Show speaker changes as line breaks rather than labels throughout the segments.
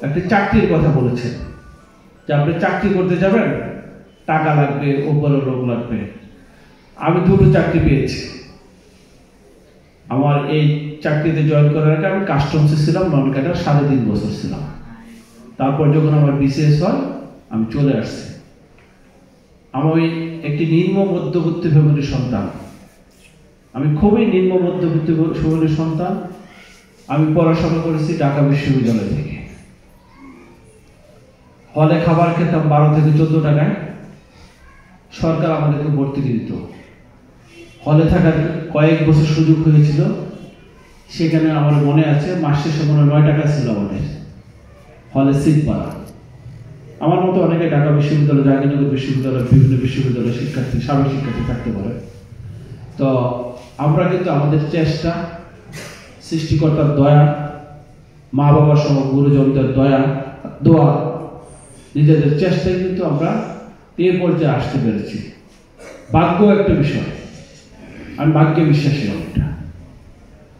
একটা চাকরির কথা বলেছেন যে আপনি চাকরি করতে যাবেন, টাকা লাগবে, উপরে লোক লাগবে। আমি দুটো চাকরি পেয়েছি। আমার এই চাকরিতে জয়েন করার আগে আমি কাস্টমসে ছিলাম, নন ক্যাডার 3.5 বছর ছিলাম। তারপর যখন আমার বিসিএস হয় আমি চলে আসছি। আমি একটি নিম্ন মধ্যবিত্ত ফ্যামিলির সন্তান। আমি খুবই নিম্ন মধ্যবিত্ত ফ্যামিলির সন্তান। আমি পড়াশোনা করেছি ঢাকা বিশ্ববিদ্যালয় থেকে। হলে খাবার খেতাম 12 থেকে 14 টাকায়। সরকার আমাদেরকে ভর্তি দিত। হলে থাকার কয়েক বছর সুযোগ হয়েছিল। সেখানে আমার মনে আছে মাস শেষে মনে 9 টাকা ছিল আমাদের হলে সিট ভাড়া। আমার মতো অনেকে ঢাকা বিশ্ববিদ্যালয়, জাহাঙ্গীরনগর বিশ্ববিদ্যালয়, বিভিন্ন বিশ্ববিদ্যালয়ের শিক্ষার্থী, সাবেক শিক্ষার্থী থাকতে পারে। তো আমরা কিন্তু আমাদের চেষ্টা, সৃষ্টিকর্তার দয়া, মা বাবা সহ গুরুজনদের দয়া, দোয়া, নিজেদের চেষ্টায় কিন্তু আমরা এই পর্যায়ে আসতে পেরেছি। ভাগ্য একটা বিষয়, আমি ভাগ্যে বিশ্বাসী অনেকটা।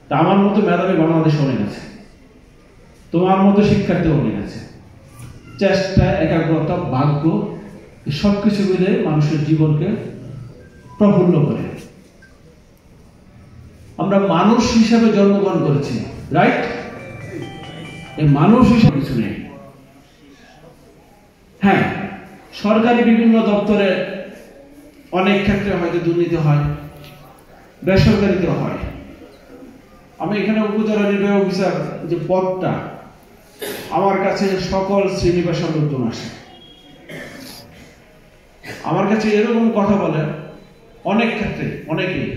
তা আমার মতো মেধাবী বাংলাদেশ অনেক আছে, তোমার মতো শিক্ষার্থী অনেক আছে। চেষ্টা, একাগ্রতা, ভাগ্য সবকিছু মিলে মানুষের জীবনকে প্রফুল্ল করে। আমরা মানুষ হিসাবে জন্মগ্রহণ করেছি, রাইট? এই মানুষ হিসাবে কিছু নেই। হ্যাঁ, সরকারি বিভিন্ন দপ্তরে অনেক ক্ষেত্রে হয়তো দুর্নীতি হয়, বেসরকারিতে হয়। আমি এখানে উপজেলা নির্বাহী অফিসার যে পদটা, আমার কাছে সকল শ্রেণী পেশার লোকজন আসে। আমার কাছে এরকম কথা বলে অনেক ক্ষেত্রে অনেকেই,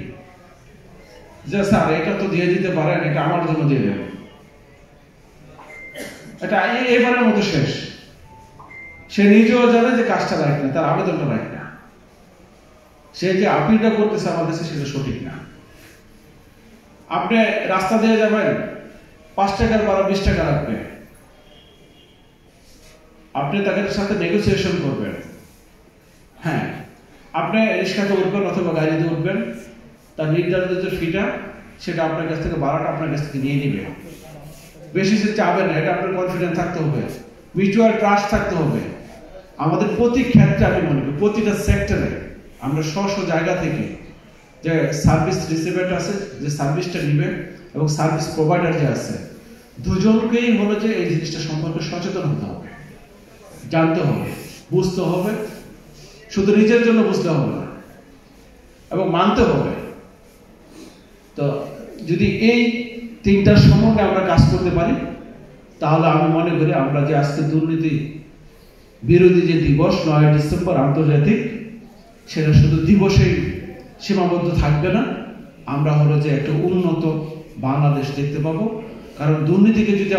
যে স্যার এটা তো দিয়ে দিতে পারেন, এটা আমার জন্য দিয়ে দেবেন, এটা এবারের মতো শেষ। সে নিজেও জানে যে কাজটা রাইট না, তার আবেদনটা রাইট না। সে যে আপিলটা করতেছে আমার কাছে সেটা সঠিক না। আপনি রাস্তা দিয়ে যাবেন, 5 টাকার ভাড়া 20 টাকা রাখবে, আপনি তাদের সাথে নেগোসিয়েশন করবেন। হ্যাঁ, আপনি রিক্সাতে উঠবেন অথবা গাড়িতে উঠবেন, তার নির্ধারিত যে ফিটা সেটা আপনার কাছ থেকে, ভাড়াটা আপনার কাছ থেকে নিয়ে নিবে। বেশি সে চাবে না, এটা আপনার কনফিডেন্স থাকতে হবে, মিউচুয়াল ট্রাস্ট থাকতে হবে। আমাদের প্রতি ক্ষেত্রে আমি মনে করি প্রতিটা সেক্টরে আমরা স্ব জায়গা থেকে যে সার্ভিস রিসিভার আছে, যে সার্ভিসটা নিবে, এবং সার্ভিস প্রোভাইডার যে আছে, দুজনকেই হলো যে এই জিনিসটা সম্পর্কে সচেতন হতে হবে, জানতে হবে, বুঝতে হবে। শুধু নিজের জন্য বুঝতে হবে না, এবং মানতে হবে। তো যদি এই 3টার সম্বন্ধে আমরা কাজ করতে পারি, তাহলে আমি মনে করি আমরা যে আজকে দুর্নীতি বিরোধী যে দিবস 9 ডিসেম্বর আন্তর্জাতিক, সেটা শুধু দিবসেই সীমাবদ্ধ থাকবে না। আমরা হলো যে একটা উন্নত বাংলাদেশ দেখতে পাবো। কারণ দুর্নীতিকে যদি